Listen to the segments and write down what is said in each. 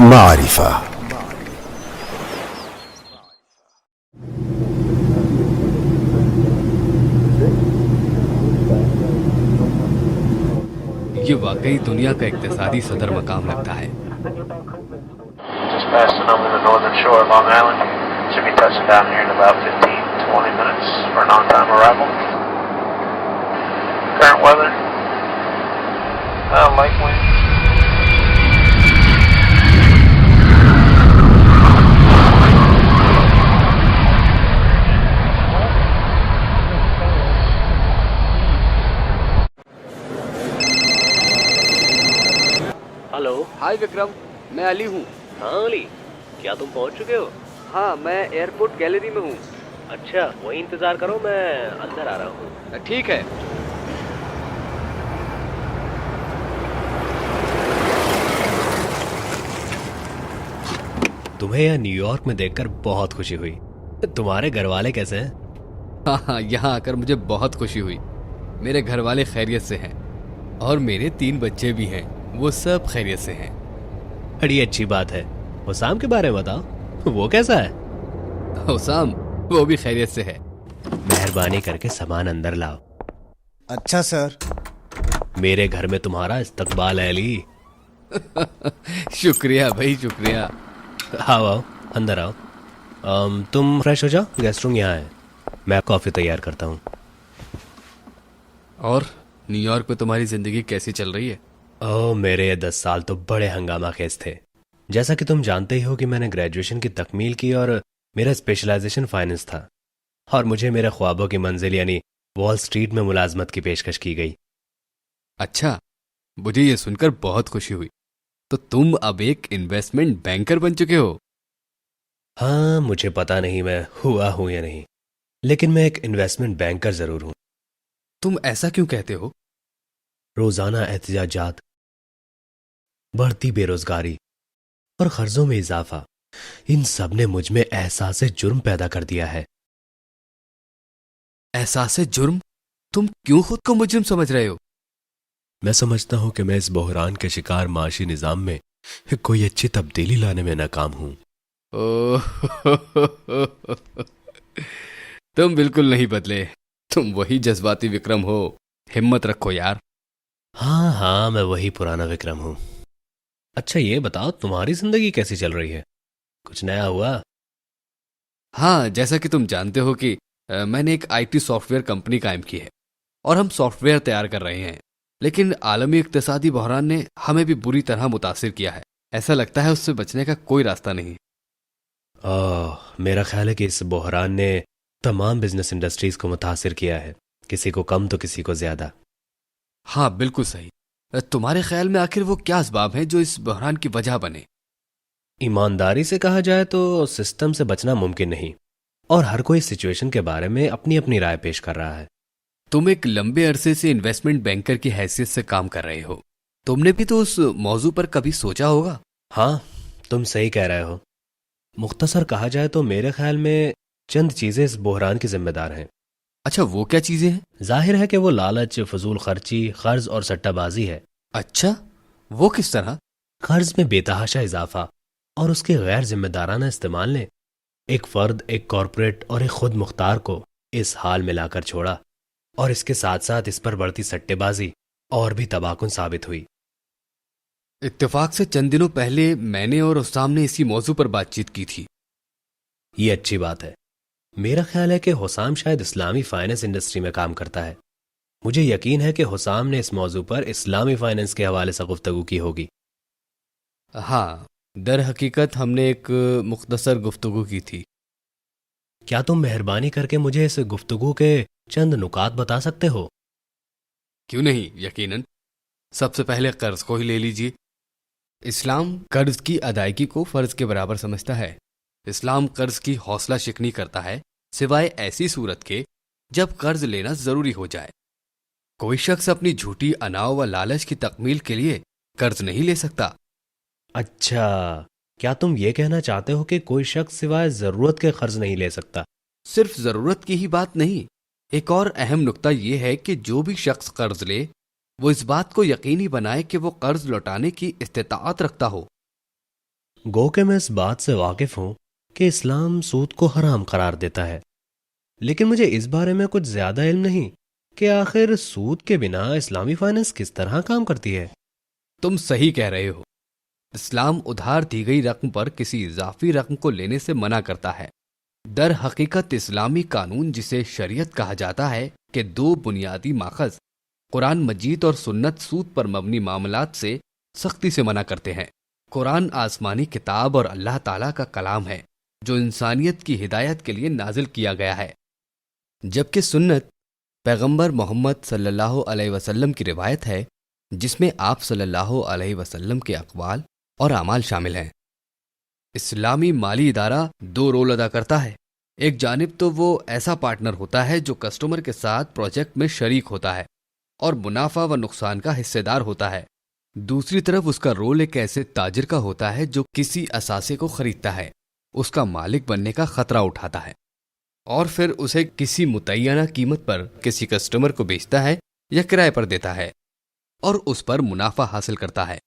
معرفة. یہ واقعی دنیا کا اقتصادی صدر مقام لگتا ہے. Just passing over the northern shore of Long Island. Should be touching down here in about 15 to 20 minutes for an on-time arrival. Current weather, light wind. Hello. Hi Vikram, میں علی ہوں. ہاں علی، کیا تم پہنچ چکے ہو؟ ہاں، میں ایئرپورٹ گیلری میں ہوں. اچھا، وہیں انتظار کرو، میں اندر آ رہا ہوں. ٹھیک ہے. تمہیں یہاں نیو یارک میں دیکھ کر بہت خوشی ہوئی. تمہارے گھر والے کیسے ہیں؟ ہاں، یہاں آ کر مجھے بہت خوشی ہوئی. میرے گھر والے خیریت سے ہیں اور میرے 3 بچے بھی ہیں، وہ سب خیریت سے ہیں. بڑی اچھی بات ہے. حسام کے بارے میں بتاؤ، وہ کیسا ہے؟ حسام وہ بھی خیریت سے ہے. مہربانی کر کے سامان اندر لاؤ. اچھا سر. میرے گھر میں تمہارا استقبال ہے علی. شکریہ بھائی، شکریہ. آؤ اندر آؤ. تم فریش ہو جاؤ، گیسٹ روم یہاں ہے. میں کافی تیار کرتا ہوں. اور نیو یارک میں تمہاری زندگی کیسی چل رہی ہے؟ میرے 10 سال تو بڑے ہنگامہ خیز تھے. جیسا کہ تم جانتے ہی ہو کہ میں نے گریجویشن کی تکمیل کی اور میرا اسپیشلائزیشن فائننس تھا، اور مجھے میرے خوابوں کی منزل یعنی وال سٹریٹ میں ملازمت کی پیشکش کی گئی. اچھا، مجھے یہ سن کر بہت خوشی ہوئی. تو تم اب ایک انویسٹمنٹ بینکر بن چکے ہو؟ ہاں، مجھے پتا نہیں میں ہوا ہوں یا نہیں، لیکن میں ایک انویسٹمنٹ بینکر ضرور ہوں. تم ایسا کیوں کہتے ہو؟ روزانہ احتجاجات، بڑھتی بے روزگاری اور قرضوں میں اضافہ، ان سب نے مجھ میں احساس جرم پیدا کر دیا ہے. احساس جرم؟ تم کیوں خود کو مجرم سمجھ رہے ہو؟ میں سمجھتا ہوں کہ میں اس بحران کے شکار معاشی نظام میں کوئی اچھی تبدیلی لانے میں ناکام ہوں. تم بالکل نہیں بدلے. تم وہی جذباتی وکرم ہو. ہمت رکھو یار. ہاں میں وہی پرانا وکرم ہوں. اچھا یہ بتاؤ، تمہاری زندگی کیسی چل رہی ہے؟ کچھ نیا ہوا؟ ہاں، جیسا کہ تم جانتے ہو کہ میں نے ایک IT سافٹ ویئر کمپنی قائم کی ہے اور ہم سافٹ ویئر تیار کر رہے ہیں، لیکن عالمی اقتصادی بحران نے ہمیں بھی بری طرح متاثر کیا ہے. ایسا لگتا ہے اس سے بچنے کا کوئی راستہ نہیں. میرا خیال ہے کہ اس بحران نے تمام بزنس انڈسٹریز کو متاثر کیا ہے، کسی کو کم تو کسی کو زیادہ. ہاں بالکل صحیح. تمہارے خیال میں آخر وہ کیا اسباب ہیں جو اس بحران کی وجہ بنے؟ ایمانداری سے کہا جائے تو سسٹم سے بچنا ممکن نہیں، اور ہر کوئی سچویشن کے بارے میں اپنی اپنی رائے پیش کر رہا ہے. تم ایک لمبے عرصے سے انویسٹمنٹ بینکر کی حیثیت سے کام کر رہے ہو. تم نے بھی تو اس موضوع پر کبھی سوچا ہوگا. ہاں، تم صحیح کہہ رہے ہو. مختصر کہا جائے تو میرے خیال میں چند چیزیں اس بحران کی ذمہ دار ہیں. اچھا، وہ کیا چیزیں ہیں؟ ظاہر ہے کہ وہ لالچ، فضول خرچی، قرض اور سٹہ بازی ہے. اچھا، وہ کس طرح؟ قرض میں بے تحاشا اضافہ اور اس کے غیر ذمہ دارانہ استعمال نے ایک فرد، ایک کارپوریٹ اور ایک خود مختار کو اس حال میں لا کر چھوڑا، اور اس کے ساتھ ساتھ اس پر بڑھتی سٹے بازی اور بھی تباہ کن ثابت ہوئی. اتفاق سے چند دنوں پہلے میں نے اور حسام نے اسی موضوع پر بات چیت کی تھی. یہ اچھی بات ہے. میرا خیال ہے کہ حسام شاید اسلامی فائننس انڈسٹری میں کام کرتا ہے. مجھے یقین ہے کہ حسام نے اس موضوع پر اسلامی فائننس کے حوالے سے گفتگو کی ہوگی. ہاں، در حقیقت ہم نے ایک مختصر گفتگو کی تھی. کیا تم مہربانی کر کے مجھے اس گفتگو کے چند نکات بتا سکتے ہو؟ کیوں نہیں، یقیناً. سب سے پہلے قرض کو ہی لے لیجیے. اسلام قرض کی ادائیگی کو فرض کے برابر سمجھتا ہے. اسلام قرض کی حوصلہ شکنی کرتا ہے، سوائے ایسی صورت کے جب قرض لینا ضروری ہو جائے. کوئی شخص اپنی جھوٹی اناؤ و لالچ کی تکمیل کے لیے قرض نہیں لے سکتا. اچھا، کیا تم یہ کہنا چاہتے ہو کہ کوئی شخص سوائے ضرورت کے قرض نہیں لے سکتا؟ صرف ضرورت کی ہی بات نہیں. ایک اور اہم نکتہ یہ ہے کہ جو بھی شخص قرض لے وہ اس بات کو یقینی بنائے کہ وہ قرض لوٹانے کی استطاعت رکھتا ہو. گو کہ میں اس بات سے واقف ہوں کہ اسلام سود کو حرام قرار دیتا ہے، لیکن مجھے اس بارے میں کچھ زیادہ علم نہیں کہ آخر سود کے بنا اسلامی فائنانس کس طرح کام کرتی ہے۔ تم صحیح کہہ رہے ہو۔ اسلام ادھار دی گئی رقم پر کسی اضافی رقم کو لینے سے منع کرتا ہے۔ در حقیقت اسلامی قانون جسے شریعت کہا جاتا ہے کہ دو بنیادی ماخذ قرآن مجید اور سنت سود پر مبنی معاملات سے سختی سے منع کرتے ہیں۔ قرآن آسمانی کتاب اور اللہ تعالیٰ کا کلام ہے جو انسانیت کی ہدایت کے لیے نازل کیا گیا ہے، جبکہ سنت پیغمبر محمد صلی اللہ علیہ وسلم کی روایت ہے جس میں آپ صلی اللہ علیہ وسلم کے اقوال اور اعمال شامل ہیں۔ اسلامی مالی ادارہ دو رول ادا کرتا ہے۔ ایک جانب تو وہ ایسا پارٹنر ہوتا ہے جو کسٹمر کے ساتھ پروجیکٹ میں شریک ہوتا ہے اور منافع و نقصان کا حصے دار ہوتا ہے، دوسری طرف اس کا رول ایک ایسے تاجر کا ہوتا ہے جو کسی اثاثے کو خریدتا ہے، اس کا مالک بننے کا خطرہ اٹھاتا ہے اور پھر اسے کسی متعینہ قیمت پر کسی کسٹمر کو بیچتا ہے یا کرائے پر دیتا ہے اور اس پر منافع حاصل کرتا ہے۔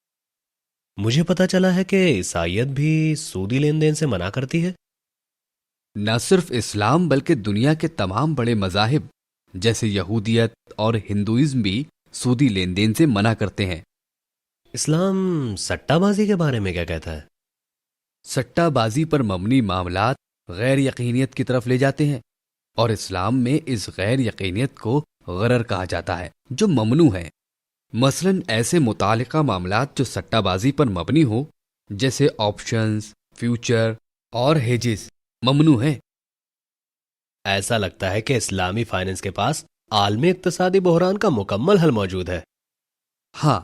مجھے پتا چلا ہے کہ عیسائیت بھی سودی لین دین سے منع کرتی ہے۔ نہ صرف اسلام بلکہ دنیا کے تمام بڑے مذاہب جیسے یہودیت اور ہندوازم بھی سودی لین دین سے منع کرتے ہیں۔ اسلام سٹہ بازی کے بارے میں کیا کہتا ہے؟ سٹہ بازی پر مبنی معاملات غیر یقینیت کی طرف لے جاتے ہیں اور اسلام میں اس غیر یقینیت کو غرر کہا جاتا ہے جو ممنوع ہے۔ مثلا ایسے متعلقہ معاملات جو سٹہ بازی پر مبنی ہوں جیسے آپشنز، فیوچر اور ہیجز ممنوع ہیں۔ ایسا لگتا ہے کہ اسلامی فائنانس کے پاس عالمی اقتصادی بحران کا مکمل حل موجود ہے۔ ہاں،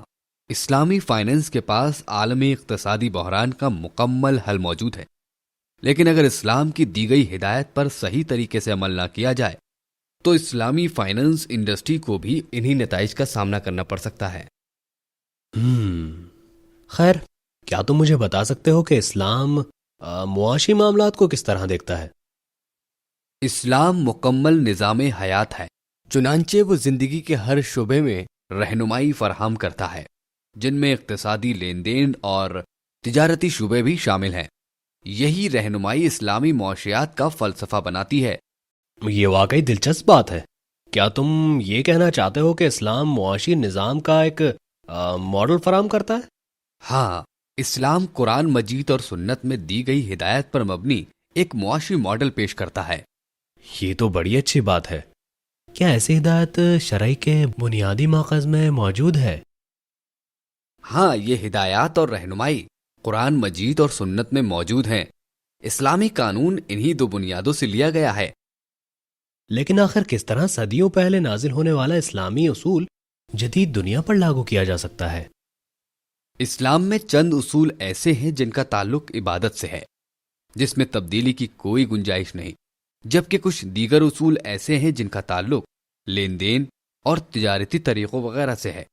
اسلامی فائنانس کے پاس عالمی اقتصادی بحران کا مکمل حل موجود ہے، لیکن اگر اسلام کی دی گئی ہدایت پر صحیح طریقے سے عمل نہ کیا جائے تو اسلامی فائنانس انڈسٹری کو بھی انہی نتائج کا سامنا کرنا پڑ سکتا ہے۔ خیر، کیا تم مجھے بتا سکتے ہو کہ اسلام معاشی معاملات کو کس طرح دیکھتا ہے؟ اسلام مکمل نظام حیات ہے، چنانچہ وہ زندگی کے ہر شعبے میں رہنمائی فراہم کرتا ہے، جن میں اقتصادی لین دین اور تجارتی شعبے بھی شامل ہیں۔ یہی رہنمائی اسلامی معاشیات کا فلسفہ بناتی ہے۔ یہ واقعی دلچسپ بات ہے۔ کیا تم یہ کہنا چاہتے ہو کہ اسلام معاشی نظام کا ایک ماڈل فراہم کرتا ہے؟ ہاں، اسلام قرآن مجید اور سنت میں دی گئی ہدایت پر مبنی ایک معاشی ماڈل پیش کرتا ہے۔ یہ تو بڑی اچھی بات ہے۔ کیا ایسی ہدایت شرعی کے بنیادی ماخذ میں موجود ہے؟ ہاں، یہ ہدایات اور رہنمائی قرآن مجید اور سنت میں موجود ہیں۔ اسلامی قانون انہی دو بنیادوں سے لیا گیا ہے۔ لیکن آخر کس طرح صدیوں پہلے نازل ہونے والا اسلامی اصول جدید دنیا پر لاگو کیا جا سکتا ہے؟ اسلام میں چند اصول ایسے ہیں جن کا تعلق عبادت سے ہے، جس میں تبدیلی کی کوئی گنجائش نہیں، جبکہ کچھ دیگر اصول ایسے ہیں جن کا تعلق لین دین اور تجارتی طریقوں وغیرہ سے ہے،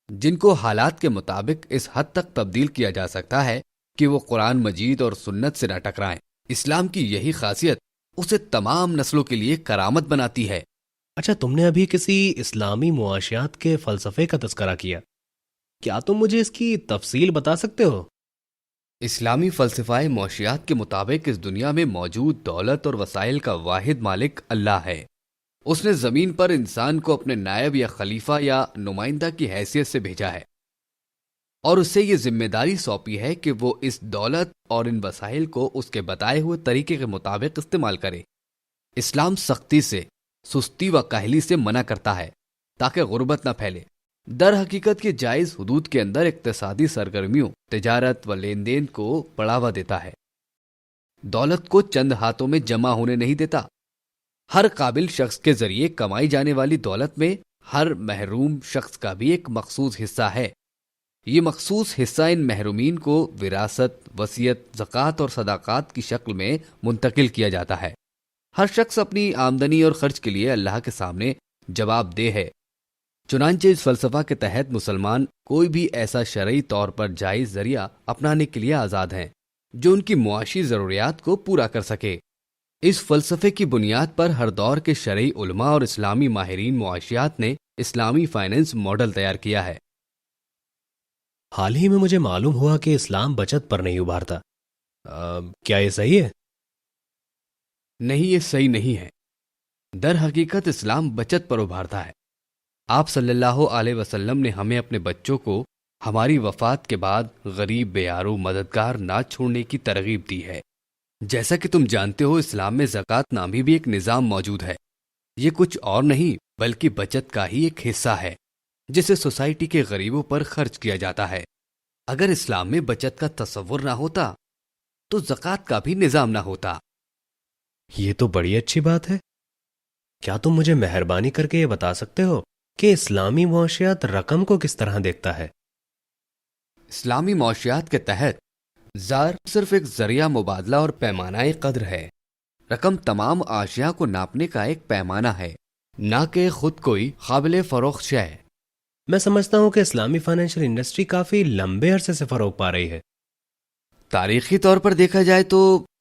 جن کو حالات کے مطابق اس حد تک تبدیل کیا جا سکتا ہے کہ وہ قرآن مجید اور سنت سے نہ ٹکرائیں۔ اسلام کی یہی خاصیت اسے تمام نسلوں کے لیے کرامت بناتی ہے۔ اچھا، تم نے ابھی کسی اسلامی معاشیات کے فلسفے کا تذکرہ کیا، کیا تم مجھے اس کی تفصیل بتا سکتے ہو؟ اسلامی فلسفہ معاشیات کے مطابق اس دنیا میں موجود دولت اور وسائل کا واحد مالک اللہ ہے۔ اس نے زمین پر انسان کو اپنے نائب یا خلیفہ یا نمائندہ کی حیثیت سے بھیجا ہے اور اسے یہ ذمہ داری سونپی ہے کہ وہ اس دولت اور ان وسائل کو اس کے بتائے ہوئے طریقے کے مطابق استعمال کرے۔ اسلام سختی سے، سستی و کاہلی سے منع کرتا ہے تاکہ غربت نہ پھیلے۔ در حقیقت یہ جائز حدود کے اندر اقتصادی سرگرمیوں، تجارت و لین دین کو بڑھاوا دیتا ہے، دولت کو چند ہاتھوں میں جمع ہونے نہیں دیتا۔ ہر قابل شخص کے ذریعے کمائی جانے والی دولت میں ہر محروم شخص کا بھی ایک مخصوص حصہ ہے۔ یہ مخصوص حصہ ان محرومین کو وراثت، وصیت، زکوٰۃ اور صدقات کی شکل میں منتقل کیا جاتا ہے۔ ہر شخص اپنی آمدنی اور خرچ کے لیے اللہ کے سامنے جواب دہ ہے۔ چنانچہ اس فلسفہ کے تحت مسلمان کوئی بھی ایسا شرعی طور پر جائز ذریعہ اپنانے کے لیے آزاد ہیں جو ان کی معاشی ضروریات کو پورا کر سکے۔ اس فلسفے کی بنیاد پر ہر دور کے شرعی علماء اور اسلامی ماہرین معاشیات نے اسلامی فائنانس ماڈل تیار کیا ہے۔ حال ہی میں مجھے معلوم ہوا کہ اسلام بچت پر نہیں ابھارتا کیا یہ صحیح ہے؟ نہیں، یہ صحیح نہیں ہے۔ در حقیقت اسلام بچت پر ابھارتا ہے۔ آپ صلی اللہ علیہ وسلم نے ہمیں اپنے بچوں کو ہماری وفات کے بعد غریب، بیارو، مددگار نہ چھوڑنے کی ترغیب دی ہے۔ جیسا کہ تم جانتے ہو، اسلام میں زکوٰۃ نامی بھی ایک نظام موجود ہے۔ یہ کچھ اور نہیں بلکہ بچت کا ہی ایک حصہ ہے جسے سوسائٹی کے غریبوں پر خرچ کیا جاتا ہے۔ اگر اسلام میں بچت کا تصور نہ ہوتا تو زکوٰۃ کا بھی نظام نہ ہوتا۔ یہ تو بڑی اچھی بات ہے۔ کیا تم مجھے مہربانی کر کے یہ بتا سکتے ہو کہ اسلامی معاشیات رقم کو کس طرح دیکھتا ہے؟ اسلامی معاشیات کے تحت زار صرف ایک ذریعہ مبادلہ اور پیمانہ قدر ہے۔ رقم تمام اشیاء کو ناپنے کا ایک پیمانہ ہے، نہ کہ خود کوئی قابل فروخت شے ہے۔ میں سمجھتا ہوں کہ اسلامی فائنینشیل انڈسٹری کافی لمبے عرصے سے فروغ پا رہی ہے۔ تاریخی طور پر دیکھا جائے تو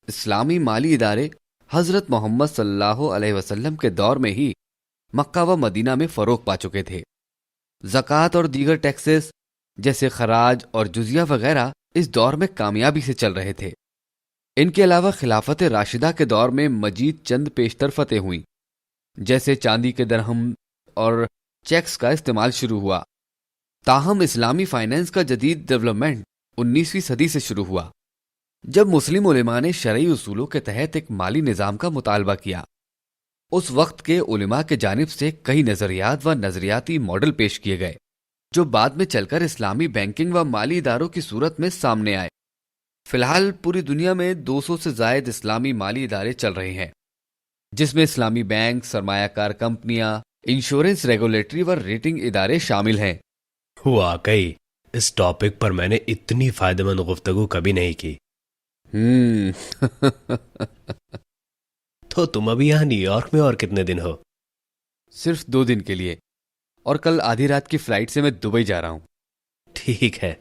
اسلامی مالی ادارے حضرت محمد صلی اللہ علیہ وسلم کے دور میں ہی مکہ و مدینہ میں فروغ پا چکے تھے۔ زکوٰۃ اور دیگر ٹیکسز جیسے خراج اور جزیہ وغیرہ اس دور میں کامیابی سے چل رہے تھے۔ ان کے علاوہ خلافت راشدہ کے دور میں مزید چند پیشتر فتح ہوئیں، جیسے چاندی کے درہم اور چیکس کا استعمال شروع ہوا۔ تاہم اسلامی فائنینس کا جدید ڈیولپمنٹ 19ویں صدی سے شروع ہوا، جب مسلم علماء نے شرعی اصولوں کے تحت ایک مالی نظام کا مطالبہ کیا۔ اس وقت کے علماء کے جانب سے کئی نظریات و نظریاتی ماڈل پیش کیے گئے، جو بعد میں چل کر اسلامی بینکنگ و مالی اداروں کی صورت میں سامنے آئے۔ فی الحال پوری دنیا میں 200 سے زائد اسلامی مالی ادارے چل رہے ہیں، جس میں اسلامی بینک، سرمایہ کار کمپنیاں، انشورنس، ریگولیٹری و ریٹنگ ادارے شامل ہیں۔ واقعی اس ٹاپک پر میں نے اتنی فائدہ مند گفتگو کبھی نہیں کی۔ تو تم ابھی یہاں نیو یارک میں اور کتنے دن ہو؟ صرف 2 دن کے لیے، اور کل آدھی رات کی فلائٹ سے میں دبئی جا رہا ہوں۔ ٹھیک ہے،